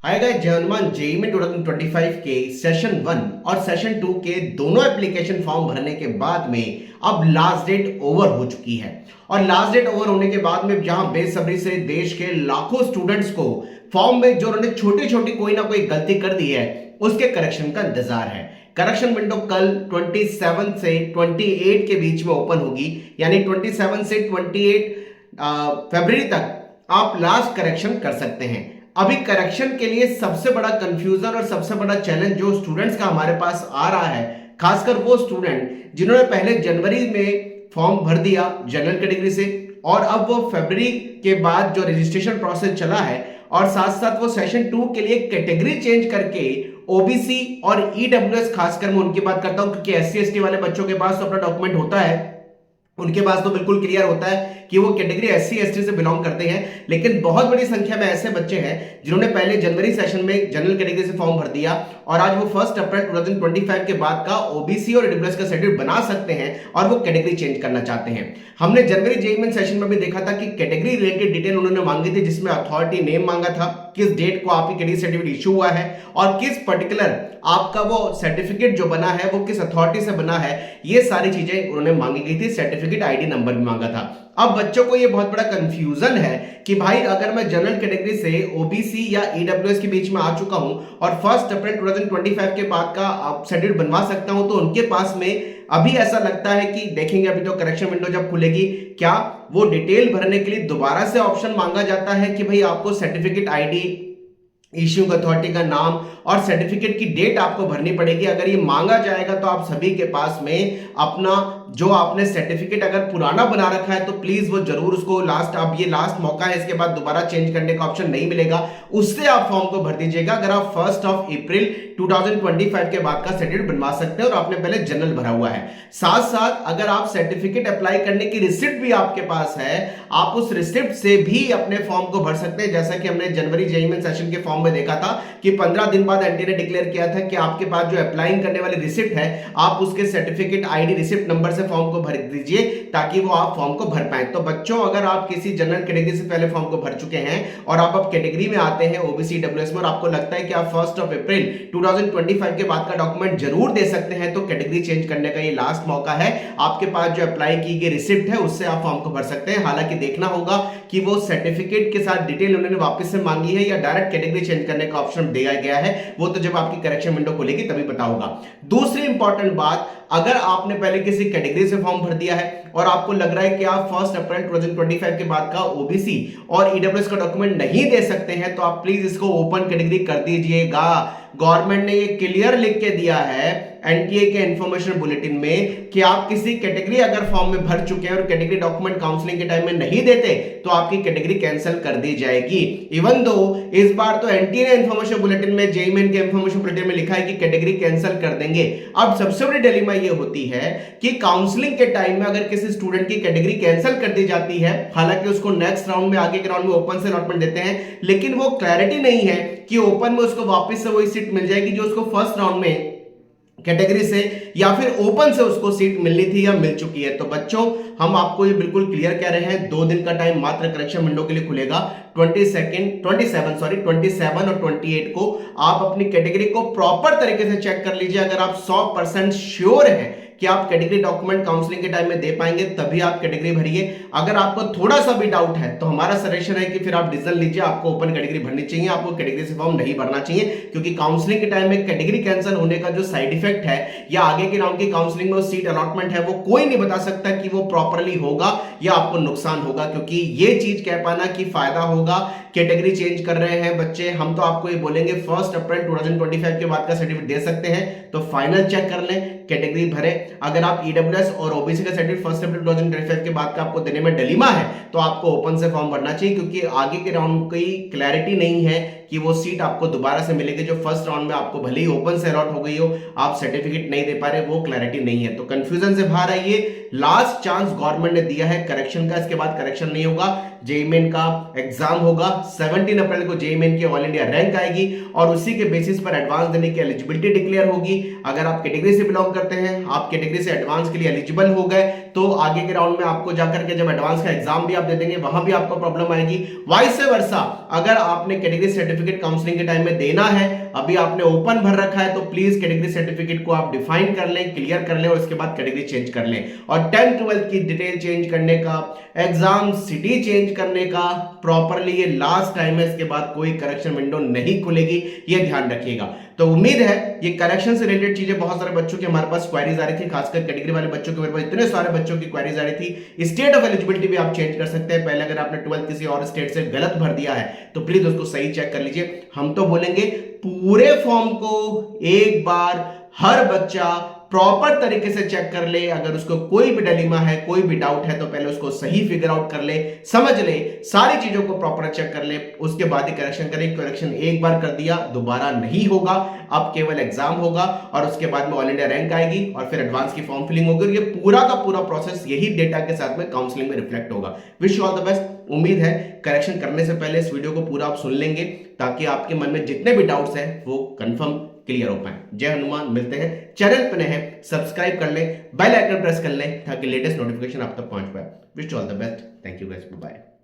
Hi guys, जय Hanuman. JEE में 2025 के सेशन 1 और सेशन 2 के दोनों एप्लीकेशन फॉर्म भरने के बाद में अब लास्ट डेट ओवर हो चुकी है। और लास्ट डेट ओवर होने के बाद में जहां बेसब्री से देश के लाखों स्टूडेंट्स को फॉर्म में जो उन्होंने छोटी छोटी कोई ना कोई गलती कर दी है उसके करेक्शन का इंतजार है। करेक्शन विंडो कल 27 से 28 के बीच में ओपन होगी, यानी 27 से 28 फरवरी तक आप लास्ट करेक्शन कर सकते हैं। अभी करेक्शन के लिए सबसे बड़ा कंफ्यूजन और सबसे बड़ा चैलेंज जो स्टूडेंट्स का हमारे पास आ रहा है, खासकर वो स्टूडेंट जिन्होंने पहले जनवरी में फॉर्म भर दिया जनरल कैटेगरी से और अब वो फरवरी के बाद जो रजिस्ट्रेशन प्रोसेस चला है और साथ साथ वो सेशन 2 के लिए कैटेगरी चेंज करके ओबीसी और ईडब्ल्यूएस, खासकर मैं उनकी बात करता हूं क्योंकि एससी एसटी वाले बच्चों के पास तो अपना डॉक्यूमेंट होता है, उनके पास तो बिल्कुल क्लियर होता है कि वो कैटेगरी एससी एसटी से बिलोंग करते हैं। लेकिन बहुत बड़ी संख्या में ऐसे बच्चे हैं जिन्होंने पहले जनवरी सेशन में जनरल कैटेगरी से फॉर्म भर दिया और आज वो 1 अप्रैल 2025 के बाद का ओबीसी और ईडब्ल्यूएस का सर्टिफिकेट बना सकते हैं और वो कैटेगरी चेंज करना चाहते हैं। हमने जनवरी जेईई मेन सेशन में भी देखा था कि कैटेगरी रिलेटेड डिटेल उन्होंने मांगी थी, जिसमें अथॉरिटी नेम मांगा था, किस डेट को आपकी कैटेगरी सर्टिफिकेट इशू हुआ है और किस पर्टिकुलर आपका वो सर्टिफिकेट जो बना है वो किस अथॉरिटी से बना है, ये सारी चीजें उन्होंने मांगी गई थी। सर्टिफिकेट आईडी नंबर भी मांगा था। अब बच्चों को ये बहुत बड़ा कंफ्यूजन है कि भाई अगर मैं जनरल कैटेगरी से ओबीसी या ईडब्ल्यूएस के बीच में आ चुका हूं और 1 अप्रैल 2025 के बाद का सर्टिफिकेट बनवा सकता हूं, तो उनके पास में अभी ऐसा लगता है कि देखेंगे अभी तो करेक्शन विंडो जब खुलेगी, क्या वो डिटेल भरने के लिए दोबारा से ऑप्शन मांगा जाता है कि भाई आपको सर्टिफिकेट आईडी, इश्यूइंग अथॉरिटी का नाम और सर्टिफिकेट की डेट आपको भरनी पड़ेगी। अगर ये मांगा जाएगा तो आप सभी के पास में अपना जो आपने सर्टिफिकेट अगर पुराना बना रखा है तो प्लीज वो जरूर उसको अब ये लास्ट मौका है, इसके बाद दोबारा चेंज करने का ऑप्शन नहीं मिलेगा, उससे आप फॉर्म को भर दीजिएगा अगर आप 1 अप्रैल 2025 के बाद का सर्टिफिकेट बनवा सकते हैं और आपने पहले जनरल भरा हुआ है। साथ साथ अगर आप सर्टिफिकेट अप्लाई करने की रिसिप्ट भी आपके पास है, आप उस रिसिप्ट से भी अपने फॉर्म को भर सकते हैं। जैसा कि हमने जनवरी जेईई मेन सेशन के फॉर्म में देखा था कि 15 दिन बाद एनटीए ने डिक्लेयर किया था कि आपके पास जो अप्लाइंग करने वाली रिसिप्ट है आप उसके सर्टिफिकेट आईडी रिसिप्ट नंबर से फॉर्म को भर दीजिए ताकि वो आप फॉर्म को भर पाए। तो बच्चों, अगर आप किसी जनरल कैटेगरी से पहले फॉर्म को भर चुके हैं और आप अब कैटेगरी में आते हैं ओबीसी डब्ल्यूएस में और आपको लगता है कि आप 1 अप्रैल 2025 के बाद का डॉक्यूमेंट जरूर दे सकते हैं, तो कैटेगरी चेंज करने का ये लास्ट मौका है। आपके पास जो अप्लाई की गई रिसिप्ट है उससे आप फॉर्म को भर सकते हैं। हालांकि देखना होगा कि वो सर्टिफिकेट के साथ डिटेल उन्होंने वापस से मांगी है या डायरेक्ट कैटेगरी चेंज करने का ऑप्शन दिया गया है, वो तो जब आपकी करेक्शन विंडो खुलेगी तभी पता होगा। दूसरी इंपॉर्टेंट बात, अगर आपने पहले किसी कैटेगरी से फॉर्म भर दिया है और आपको लग रहा है कि आप 1 अप्रैल 2025 के बाद का ओबीसी और ईडब्ल्यूएस का डॉक्यूमेंट नहीं दे सकते हैं, तो आप प्लीज इसको ओपन कैटेगरी कर दीजिएगा। गवर्नमेंट ने ये क्लियर लिख के दिया है एनटीए के इंफॉर्मेशन बुलेटिन में कि आप किसी कैटेगरी अगर फॉर्म में भर चुके हैं और कैटेगरी डॉक्यूमेंट काउंसलिंग के टाइम में नहीं देते तो आपकी कैटेगरी कैंसिल कर दी जाएगी। इवन दो इस बार तो एनटीए ने इंफॉर्मेशन बुलेटिन में, जेईई मेन के इंफॉर्मेशन बुलेटिन में लिखा है कि कैटेगरी कैंसिल कर देंगे। अब सबसे बड़ी डिलेमा ये होती है कि काउंसलिंग के टाइम में अगर किसी स्टूडेंट की कैटेगरी कैंसिल कर दी जाती है, हालांकि उसको नेक्स्ट राउंड में, आगे के राउंड में ओपन से अलॉटमेंट देते हैं, लेकिन वो क्लैरिटी नहीं है कि ओपन में उसको वापस से वही सीट मिल जाएगी जो उसको फर्स्ट राउंड में कैटेगरी से या फिर ओपन से उसको सीट मिलनी थी या मिल चुकी है। तो बच्चों, हम आपको ये बिल्कुल क्लियर कह रहे हैं, 2 दिन का टाइम मात्र करेक्शन विंडो के लिए खुलेगा। 27 और 28 को आप अपनी कैटेगरी को प्रॉपर तरीके से चेक कर लीजिए। अगर आप 100% श्योर हैं कि आप कैटेगरी डॉक्यूमेंट काउंसलिंग के टाइम में दे पाएंगे तभी आप कैटेगरी भरिए। अगर आपको थोड़ा सा भी डाउट है तो हमारा सजेशन है कि फिर आप डिसीजन लीजिए, आपको ओपन कैटेगरी भरनी चाहिए, आपको कैटेगरी से फॉर्म नहीं भरना चाहिए, क्योंकि काउंसलिंग के टाइम में कैटेगरी कैंसिल होने का जो साइड इफेक्ट है या आगे के राउंड की काउंसलिंग में सीट अलॉटमेंट है, वो कोई नहीं बता सकता कि वो प्रॉपरली होगा या आपको नुकसान होगा। क्योंकि ये चीज कह पाना कि फायदा होगा, कैटेगरी चेंज कर रहे हैं बच्चे, हम तो आपको ये बोलेंगे 1 अप्रैल 2025 के बाद का सर्टिफिकेट दे सकते हैं, तो फाइनल चेक कर लें, कैटेगरी भरे। अगर आप ईडब्ल्यूएस और ओबीसी का सर्टिफिकेट 1 अप्रैल 2025 के बाद का आपको देने में डिलेमा है तो आपको ओपन से फॉर्म भरना चाहिए, क्योंकि आगे के राउंड की क्लैरिटी नहीं है कि वो सीट आपको दोबारा से मिलेगी जो फर्स्ट राउंड में आपको भले ही ओपन से अलॉट हो गई हो, आप सर्टिफिकेट नहीं दे पा रहे, वो क्लैरिटी नहीं है। तो कंफ्यूजन से बाहर आइए, लास्ट चांस गवर्नमेंट ने दिया है करेक्शन का, इसके बाद करेक्शन नहीं होगा। जेईई मेन का एग्जाम होगा 17 अप्रैल को, जेईई मेन की ऑल इंडिया रैंक आएगी और उसी के बेसिस पर एडवांस देने की एलिजिबिलिटी डिक्लेयर होगी। अगर आप कैटेगरी से बिलोंग करते हैं, आप कैटेगरी से एडवांस के लिए एलिजिबल हो गए, तो आगे के राउंड में आपको जाकर के जब एडवांस का एग्जाम भी आप दे देंगे वहां भी आपको प्रॉब्लम आएगी। वाइस वर्सा, अगर आपने कैटेगरी सर्टिफिकेट काउंसलिंग के टाइम में देना है, अभी आपने ओपन भर रखा है, तो प्लीज कैटेगरी सर्टिफिकेट को आप डिफाइन कर लें, क्लियर कर लें और उसके बाद कैटेगरी चेंज कर लें। और 10-12 की डिटेल चेंज करने का, एग्जाम सिटी चेंज करने का प्रॉपरली ये लास्ट टाइम है, इसके बाद कोई करेक्शन विंडो नहीं खुलेगी, ये ध्यान रखिएगा। तो उम्मीद है ये करेक्शन से रिलेटेड चीजें, बहुत सारे बच्चों की हमारे पास क्वेरीज आ रही थी, खासकर कैटेगरी वाले बच्चों के, मेरे पास इतने सारे बच्चों की क्वेरीज आ रही थी। स्टेट ऑफ एलिजिबिलिटी भी आप चेंज कर सकते हैं। पहले अगर आपने 12 किसी और स्टेट से गलत भर दिया है तो प्लीज उसको सही चेक कर लीजिए। हम तो बोलेंगे पूरे फॉर्म को एक बार हर बच्चा प्रॉपर तरीके से चेक कर ले। अगर उसको कोई भी डिलेमा है, कोई भी डाउट है, तो पहले उसको सही फिगर आउट कर ले, समझ ले, सारी चीजों को प्रॉपर चेक कर ले, उसके बाद ही करेक्शन करें। करेक्शन एक बार कर दिया दोबारा नहीं होगा, अब केवल एग्जाम होगा और उसके बाद में ऑल इंडिया रैंक आएगी और फिर एडवांस की फॉर्म फिलिंग होगी। ये पूरा का पूरा प्रोसेस यही डेटा के साथ में काउंसलिंग में रिफ्लेक्ट होगा। Wish you all the best. उम्मीद है करेक्शन करने से पहले इस वीडियो को पूरा आप सुन लेंगे ताकि आपके मन में जितने भी डाउट्स हैं वो कंफर्म क्लियर हो पाए। जय हनुमान। मिलते हैं, चैनल पे नए हैं सब्सक्राइब कर लें, बेल आइकन प्रेस कर लें ताकि लेटेस्ट नोटिफिकेशन आप तक पहुंच पाए। Wish you all the best. Thank you guys, bye.